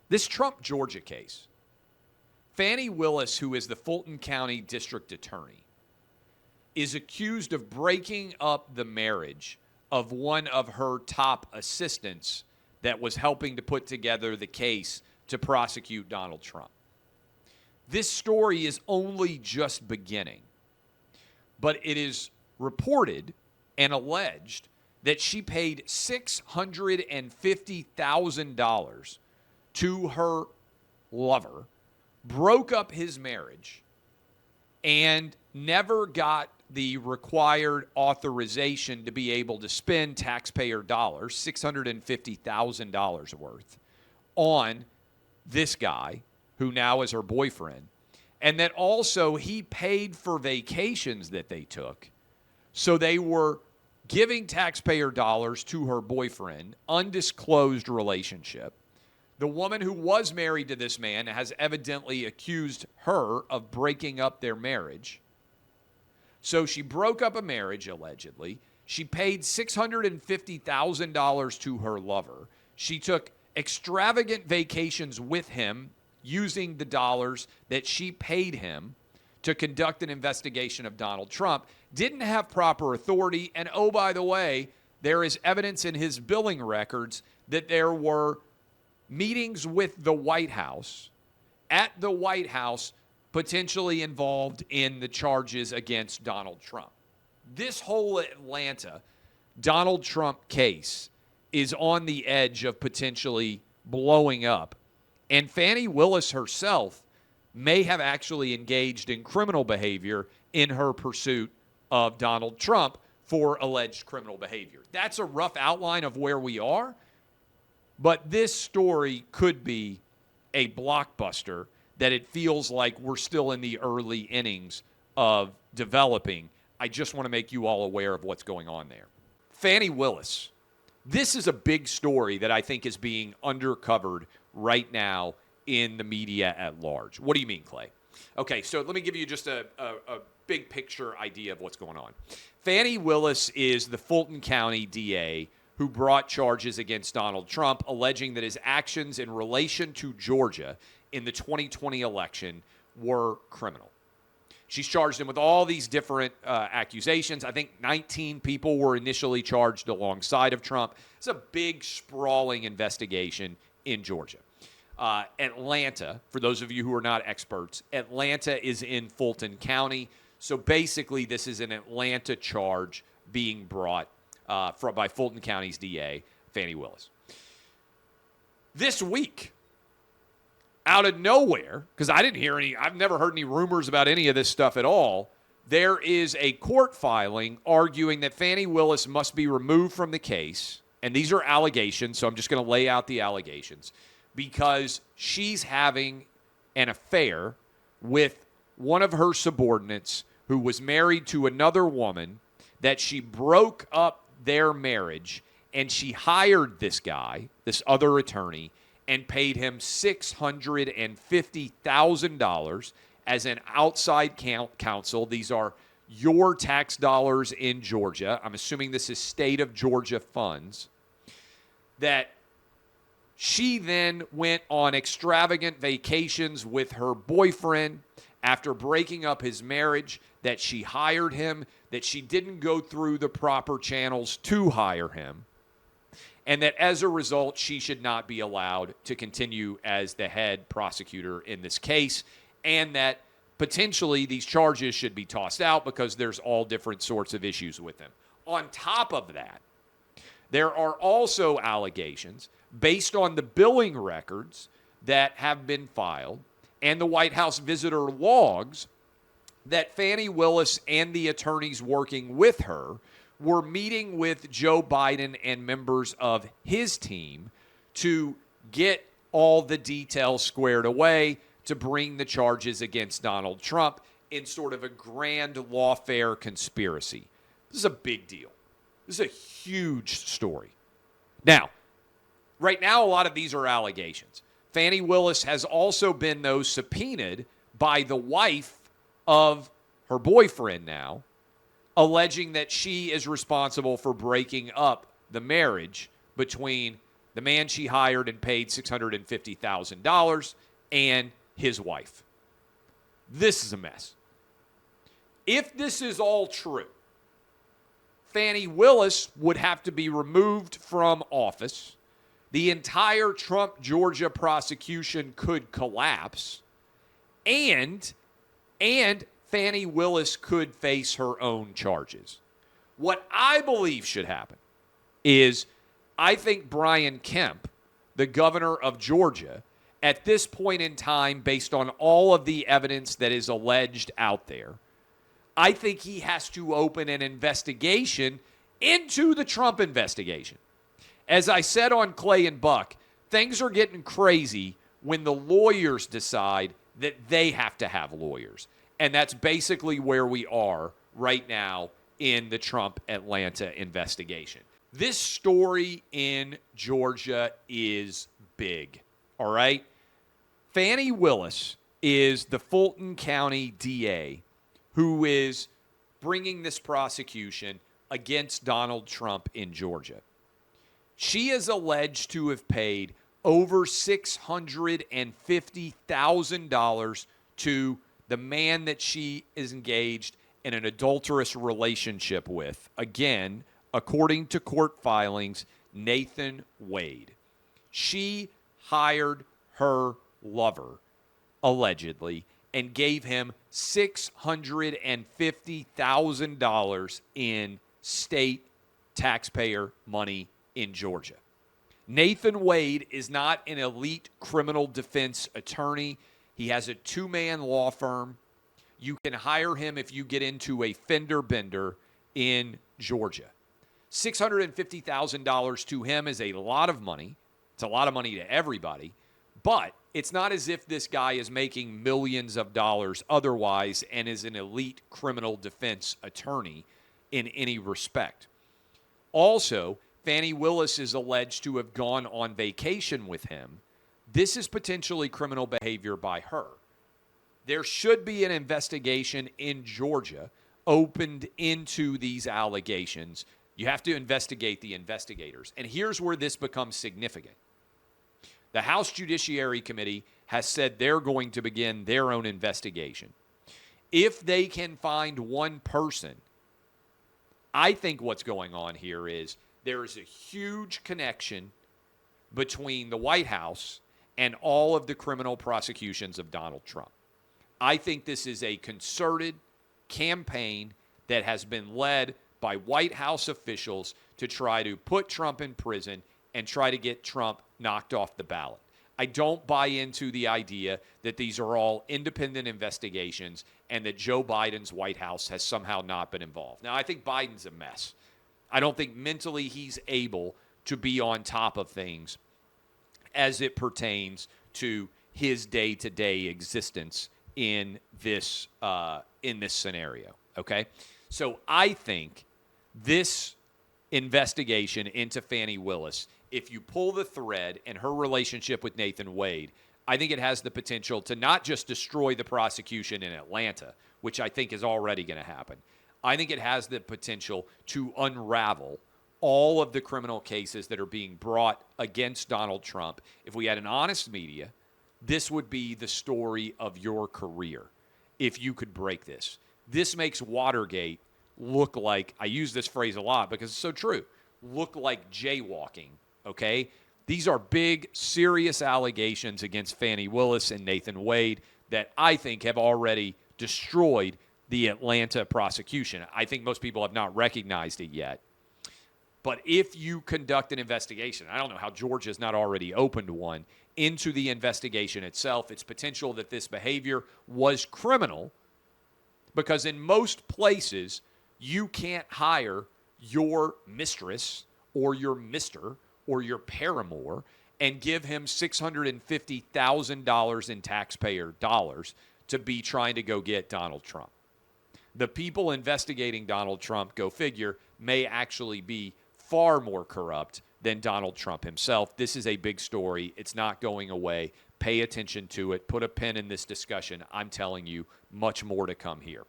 This Trump, Georgia case, Fani Willis, who is the Fulton County District Attorney, is accused of breaking up the marriage of one of her top assistants that was helping to put together the case to prosecute Donald Trump. This story is only just beginning, but it is reported and alleged that she paid $650,000 to her lover, broke up his marriage, and never got the required authorization to be able to spend taxpayer dollars, $650,000 worth, on this guy who now is her boyfriend. And that also he paid for vacations that they took. So they were giving taxpayer dollars to her boyfriend, undisclosed relationship. The woman who was married to this man has evidently accused her of breaking up their marriage. So she broke up a marriage, allegedly. She paid $650,000 to her lover. She took extravagant vacations with him using the dollars that she paid him to conduct an investigation of Donald Trump. Didn't have proper authority. And oh, by the way, there is evidence in his billing records that there were meetings with the White House, at the White House, potentially involved in the charges against Donald Trump. This whole Atlanta Donald Trump case is on the edge of potentially blowing up. And Fani Willis herself may have actually engaged in criminal behavior in her pursuit of Donald Trump for alleged criminal behavior. That's a rough outline of where we are. But this story could be a blockbuster that it feels like we're still in the early innings of developing. I just want to make you all aware of what's going on there. Fani Willis. This is a big story that I think is being undercovered right now in the media at large. What do you mean, Clay? Okay, so let me give you just a big picture idea of what's going on. Fani Willis is the Fulton County DA who brought charges against Donald Trump, alleging that his actions in relation to Georgia in the 2020 election were criminal. She's charged him with all these different accusations. I think 19 people were initially charged alongside of Trump. It's a big, sprawling investigation in Georgia. Atlanta, for those of you who are not experts, Atlanta is in Fulton County. So basically, this is an Atlanta charge being brought by Fulton County's DA, Fani Willis. This week, out of nowhere, because I've never heard any rumors about any of this stuff at all, there is a court filing arguing that Fani Willis must be removed from the case, and these are allegations, so I'm just going to lay out the allegations, because she's having an affair with one of her subordinates who was married to another woman, that she broke up their marriage, and she hired this guy, this other attorney, and paid him $650,000 as an outside counsel. These are your tax dollars in Georgia. I'm assuming this is state of Georgia funds. That she then went on extravagant vacations with her boyfriend after breaking up his marriage, that she hired him, that she didn't go through the proper channels to hire him, and that as a result, she should not be allowed to continue as the head prosecutor in this case, and that potentially these charges should be tossed out because there's all different sorts of issues with them. On top of that, there are also allegations based on the billing records that have been filed and the White House visitor logs that Fani Willis and the attorneys working with her were meeting with Joe Biden and members of his team to get all the details squared away to bring the charges against Donald Trump in sort of a grand lawfare conspiracy. This is a big deal. This is a huge story. Now, right now, a lot of these are allegations. Fani Willis has also been, though, subpoenaed by the wife of her boyfriend now, alleging that she is responsible for breaking up the marriage between the man she hired and paid $650,000, and his wife. This is a mess. If this is all true, Fani Willis would have to be removed from office. The entire Trump Georgia prosecution could collapse. And Fani Willis could face her own charges. What I believe should happen is I think Brian Kemp, the governor of Georgia, at this point in time, based on all of the evidence that is alleged out there, I think he has to open an investigation into the Trump investigation. As I said on Clay and Buck, things are getting crazy when the lawyers decide that they have to have lawyers. And that's basically where we are right now in the Trump Atlanta investigation. This story in Georgia is big, all right? Fani Willis is the Fulton County DA who is bringing this prosecution against Donald Trump in Georgia. She is alleged to have paid over $650,000 to the man that she is engaged in an adulterous relationship with. Again, according to court filings, Nathan Wade. She hired her lover, allegedly, and gave him $650,000 in state taxpayer money in Georgia. Nathan Wade is not an elite criminal defense attorney. He has a two-man law firm. You can hire him if you get into a fender bender in Georgia. $650,000 to him is a lot of money. It's a lot of money to everybody. But it's not as if this guy is making millions of dollars otherwise and is an elite criminal defense attorney in any respect. Also, Fani Willis is alleged to have gone on vacation with him. This is potentially criminal behavior by her. There should be an investigation in Georgia opened into these allegations. You have to investigate the investigators. And here's where this becomes significant. The House Judiciary Committee has said they're going to begin their own investigation. If they can find one person, I think what's going on here is there is a huge connection between the White House and all of the criminal prosecutions of Donald Trump. I think this is a concerted campaign that has been led by White House officials to try to put Trump in prison and try to get Trump knocked off the ballot. I don't buy into the idea that these are all independent investigations and that Joe Biden's White House has somehow not been involved. Now, I think Biden's a mess. I don't think mentally he's able to be on top of things as it pertains to his day-to-day existence in this scenario, okay? So I think this investigation into Fani Willis, if you pull the thread and her relationship with Nathan Wade, I think it has the potential to not just destroy the prosecution in Atlanta, which I think is already going to happen. I think it has the potential to unravel all of the criminal cases that are being brought against Donald Trump. If we had an honest media, this would be the story of your career if you could break this. This makes Watergate look like, I use this phrase a lot because it's so true, look like jaywalking, okay? These are big, serious allegations against Fani Willis and Nathan Wade that I think have already destroyed the Atlanta prosecution. I think most people have not recognized it yet. But if you conduct an investigation, I don't know how Georgia's not already opened one, into the investigation itself, it's potential that this behavior was criminal because in most places, you can't hire your mistress or your mister or your paramour and give him $650,000 in taxpayer dollars to be trying to go get Donald Trump. The people investigating Donald Trump, go figure, may actually be far more corrupt than Donald Trump himself. This is a big story. It's not going away. Pay attention to it. Put a pin in this discussion. I'm telling you, much more to come here.